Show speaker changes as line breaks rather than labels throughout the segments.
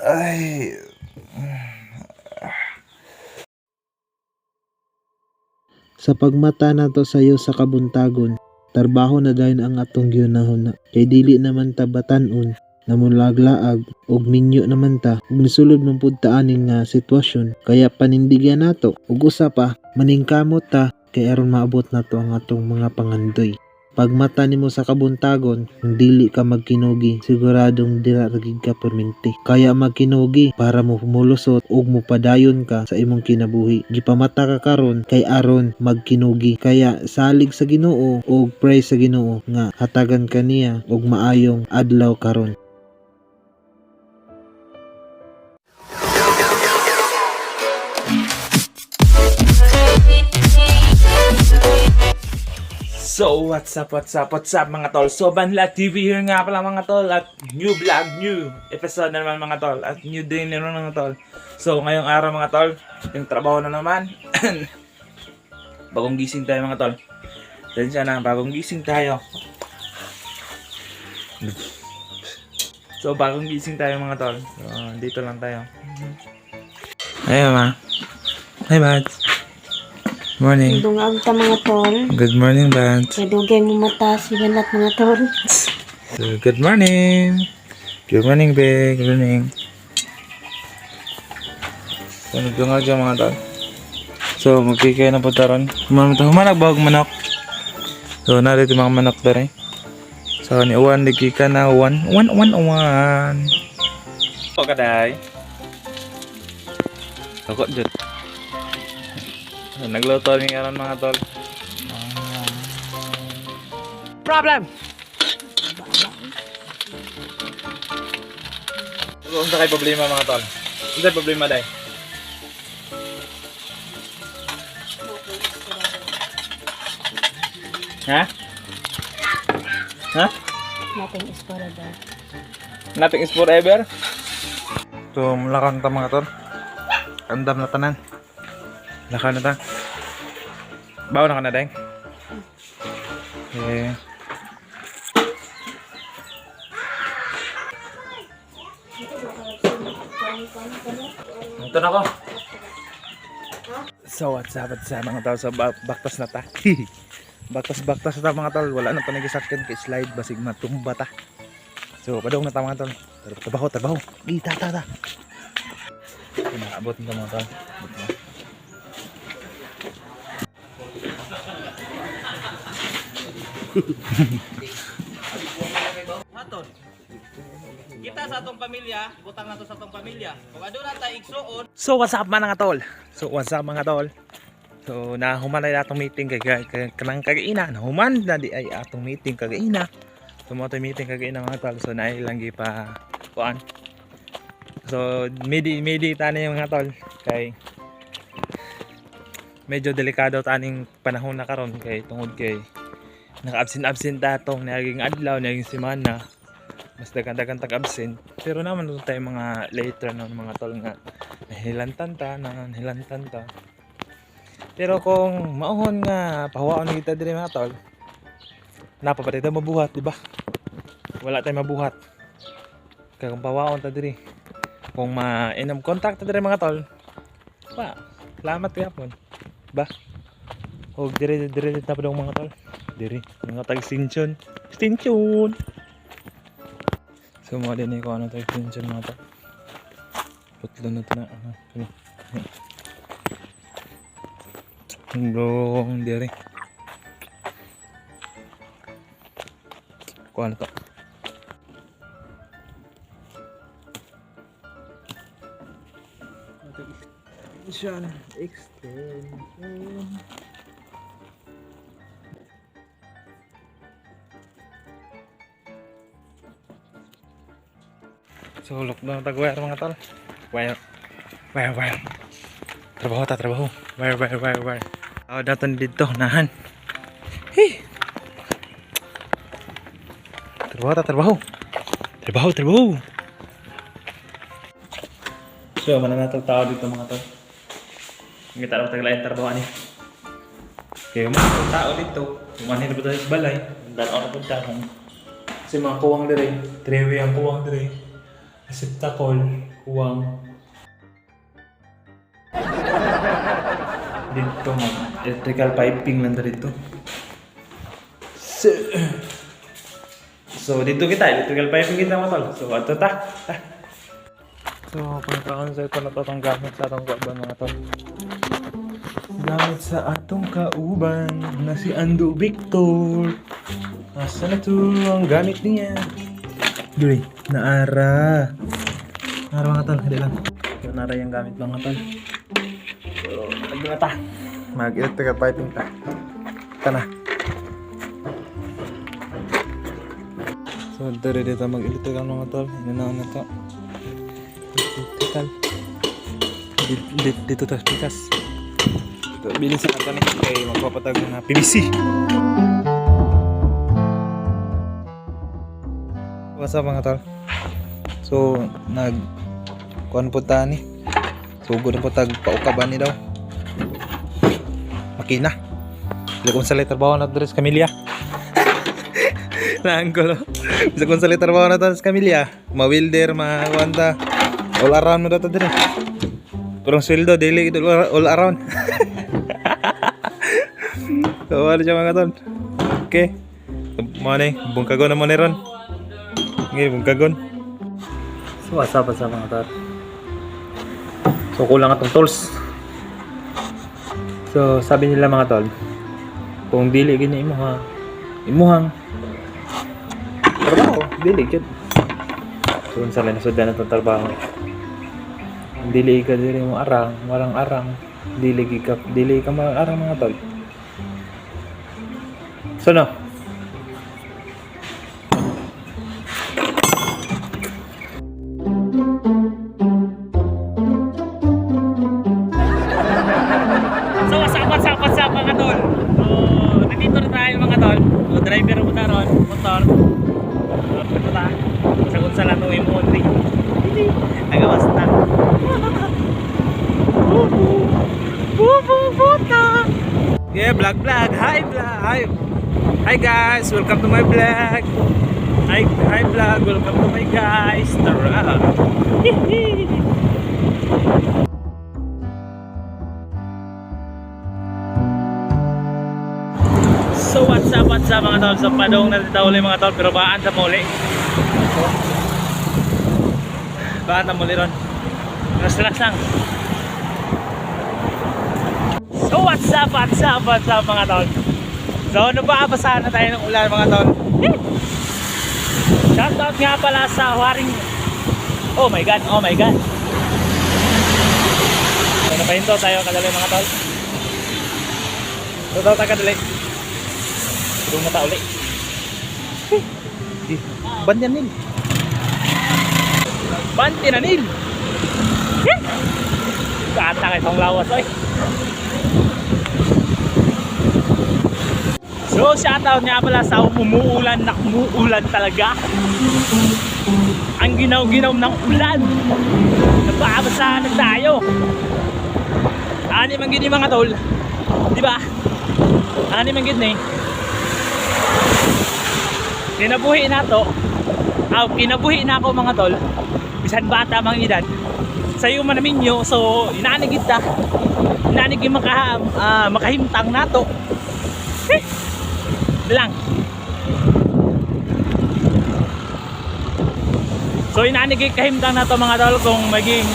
Ay.
Sa pagmata nato sayo sa kabuntagon, trabaho na dayon ang atong gihunahuna. Kay dili naman ta batan-on, namulaglaag og minyo naman ta ug misulod man pud ta aning nga sitwasyon. Kaya panindigyan nato ug usa pa maningkamot ta kay aron maabot nato ang atong mga pangandoy. Pagmata nimo sa kabuntagon, kung dili ka magkinugi, siguradong dira ra gid ka perminti. Kaya magkinugi para mo mulusot ug mopadayon ka sa imong kinabuhi. Gipamata ka karon kay aron magkinugi. Kaya salig sa Ginoo ug pray sa Ginoo nga hatagan kaniya og maayong adlaw karon.
So, what's up mga tol? So, Banla TV here nga pala mga tol. At new vlog, new episode na naman mga tol. At new day na naman mga tol. So, ngayong araw mga tol, yung trabaho na naman. Bagong gising tayo mga tol. Tensya na, bagong gising tayo. So, bagong gising tayo mga tol. So, dito lang tayo. Ayun ma. Hi Mads. Morning.
Dungag ta mga tol.
Good morning, Bans.
Kaya dugay mo mata si banat mga tol.
So, good morning. Good morning, Big. Good morning. So, nagdungag dyan mga tol. So, magkikaya na po taron. Humanag ba og manok? So, narito mga manok na rin. So, ni Uwan, nagkika na Uwan. Uwan. Pagkaday. Ako dyan. Nagluto rin nga mga tol. Problem! Kung sa kayo problema mga tol. Kung sa problema dahi. Ha? Ha?
Nothing is forever.
Nothing is forever? So, mulakang ta mga tol. Andam na tanan. Laka na ta. Bawa na ka na dahil. Okay. Ito na ko. So what's up mga tol. So baktas na ta. Baktas na ta mga tol. Wala na pa nagisakyan kay slide. Basig matumba ta. So padong na ta mga tol. Trabaho. Ta. Abot na mga tol.
Haton. Kita sa atong pamilya, butang nato sa atong pamilya. Kung aduna ta igsuon.
So what's up mga tol? So nahuman na atong meeting kay kanang kagaina. Nahuman na di ay atong meeting kagaina. So mo to meeting kagaina mga tol. So naay lang gi pa kuan. So midi tani mga tol kay medyo delikado taning panahon na karon kay tungod kay naka-absent tatong naging adlaw, naging semana. Mas dagan tag-absent. Pero naman ito tayo mga later na mga tol nga nahilantan ta. Pero kung mauhon nga pahuwaon kita diri mga tol, napapatay tayo mabuhat, di ba? Wala tayong mabuhat. Kaya kung pahuwaon ta diri, kung ma-inom contact ta diri mga tol, pa, salamat kaya po. Ba? Huwag diri na pa mga tol. Diri, mga tag-extension. So mga din ko ano tag-extension mga tol. Putlo na ito na. Hanggang diri. Kuha na ito. Extension. So lockdown tag-wire mga tol. Wire. Trabaho. Wire. Daton dito nahan. Hey. Trabaho. So mana natong tao dito mga tol. Ngita ra taglain trabaho ni. Kaya mga tao dito, kumanin na ba tayo sa balay? Dalaw na punta kung si mga kuwang dire, trewe ang kuwang dire. Receptacle, kuwang. Dito electrical piping lang dito. So dito kita electrical piping kita mga tol. So ato ta. So pagkaon sa ito na to itong gamit sa atong kauban mga tol. Gamit sa atong kauban na si Ando Victor. Asa na to ang gamit niya? Duri, naara. Naara mga tol, hindi lang. So naara yung gamit mga tol. So, lagi na ta. Mag-electrical piping ta. Ito na. So, dari dito mag-electrical mga tol. Inanaon na to. Electrical. Dito to, pikas. Ito, bilhin sa kami kay magpapatag na PVC. What's up mga tol? So, kuan po ta ni. Sugod na po tag paukaban ni daw. Makina. Bisa kung sa letter bawa na dress Camilla. Naangkolo. Bisa kung sa letter bawa na dress Camilla. Ma-welder, ma-wanda. All around mo daw dire. Turang sweldo, daily all around. So, ano siya mga tol? Okay. Mga bungkagon na mo ni ron. Okay, bungkagon. So, what's up mga tol? So kulang atong tools. So sabi nila mga tol, kung dili gini imuhang trabaho, dili gid. So unsa lang sudan atong trabaho. Dili ka diri mo arang, walang arang, dili ka arang mga tol. So no. What's up mga tol? So, nandito na tayo mga tol. So, driver mo na ron, motor. Ito na. Sagot sa lato yung monri. Nagawas na. Bububuta! Yeah, vlog. Hi guys, welcome to my vlog. Hi vlog, welcome to my guys. Tara! So what's up mga tol? So padong na dito ulit mga tol, pero baan sa muli. Baan na muli ron. Relax lang. So what's up mga tol? So ano ba, basahan na tayo ng ulan mga tol. Shoutout nga pala sa Waring. Oh my god. So napahinto tayo kadali mga tol. So tayo kadali. Tulong na uli. Banyan nil. Banti na nil. Kata kayo itong lawas oy. So shoutout nga pala sa umuulan talaga. Ang ginaw-ginaw ng ulan. Nagpaabasahan na tayo. Ani man gini mga tol. Di ba? Ani man gini. Kinabuhi na ako mga tol. Bisan bata mga edad. Sayo man namin nyo. So inanigid ta. Inanigid makahimtang na to. Lang. So inanigid kahimtang na to mga tol. Kung maging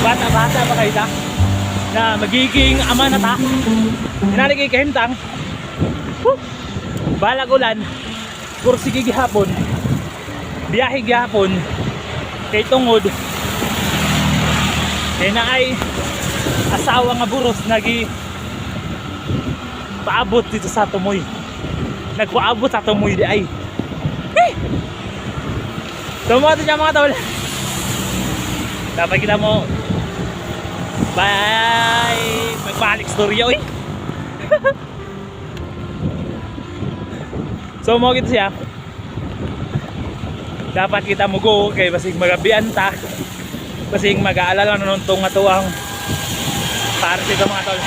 bata-bata pa kayo ta. Na magiging ama na ta. Inanigid kahimtang. Balag ulan, kursigi gihapon, biyahe gihapon, kay tungod, kay na ay asawa nga buros paabot dito sa tumoy. Nagpaabot sa tumoy di ay. Tumoto siya mga tol. Dapat kita mo. Bye. Magbalik storya oy. So mo gitu siya. Dapat kita mugo kay basig magabian ta. Basig mag-aalala nun tong atuang para dito mga tol.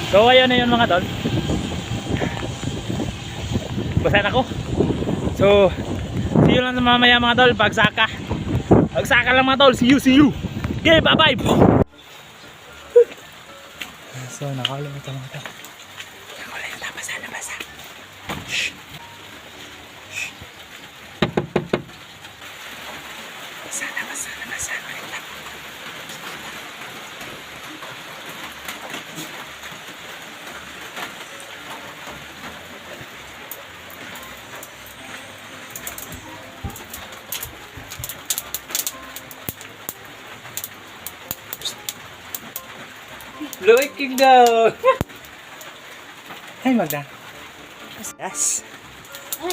So ayun na yun mga tol. Basahin ako. So you lang sa mamaya mga tol. Pagsaka. Pagsaka lang mga tol. See you. Okay, bye-bye. So, nakaulit ito mga tol. Nakaulit ito. Basa. Shh. Basa. Ulit lang. Looking daw. Hey, Magda. Yes.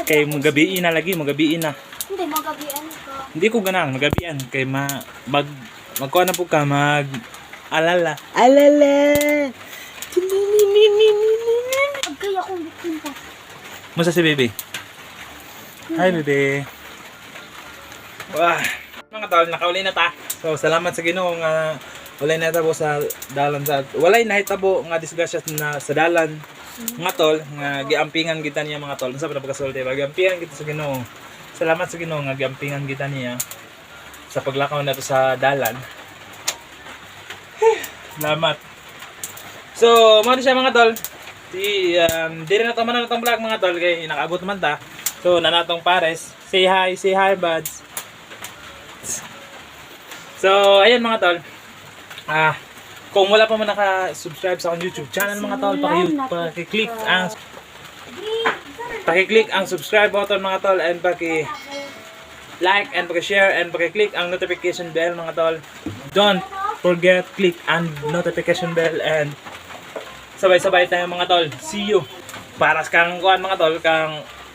Kay magabiin na lagi, magabiin na.
Hindi, magabian ko.
Hindi ko ganang magabian kay magkuha na po ka alala.
Agkaya akong bikinta.
Musta si baby? Hi baby. Wah, mga tol, nakauli na ta. So salamat sa Ginoo nga walay na tabo sa dalan sa walay na hitabo nga disgrasya na sa dalan. Mga tol, nga giampingan kita niya mga tol. Unsa pa pagkasulti ba? Giampingan kita sa Ginoo. Salamat sa Ginoo nga giampingan kita niya sa paglakaw nato sa dalan. Salamat. So, mo siya mga tol. Di rin na ito man na itong vlog mga tol kay nakaabot naman ta. So, nanatong pares. Say hi buds. So, ayun mga tol. Kung wala pa man naka-subscribe sa akong YouTube channel mga tol, paki-click ang subscribe button mga tol and paki-like and paki-share and paki-click ang notification bell mga tol. Don't forget click ang notification bell and sabay-sabay tayo mga tol. See you. Para sa kang kuan mga tol,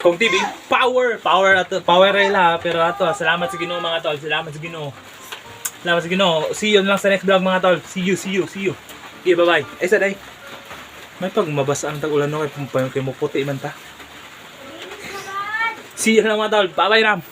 kung TV, power la pero ato salamat sa Ginoo mga tol. Salamat sa Ginoo. See you lang sa next vlog mga tol. See you. Okay, bye-bye. Ay saday. May pagmabasa ang tag-ulan no kay mo puti man ta. See you lang mga tol. Bye-bye ram.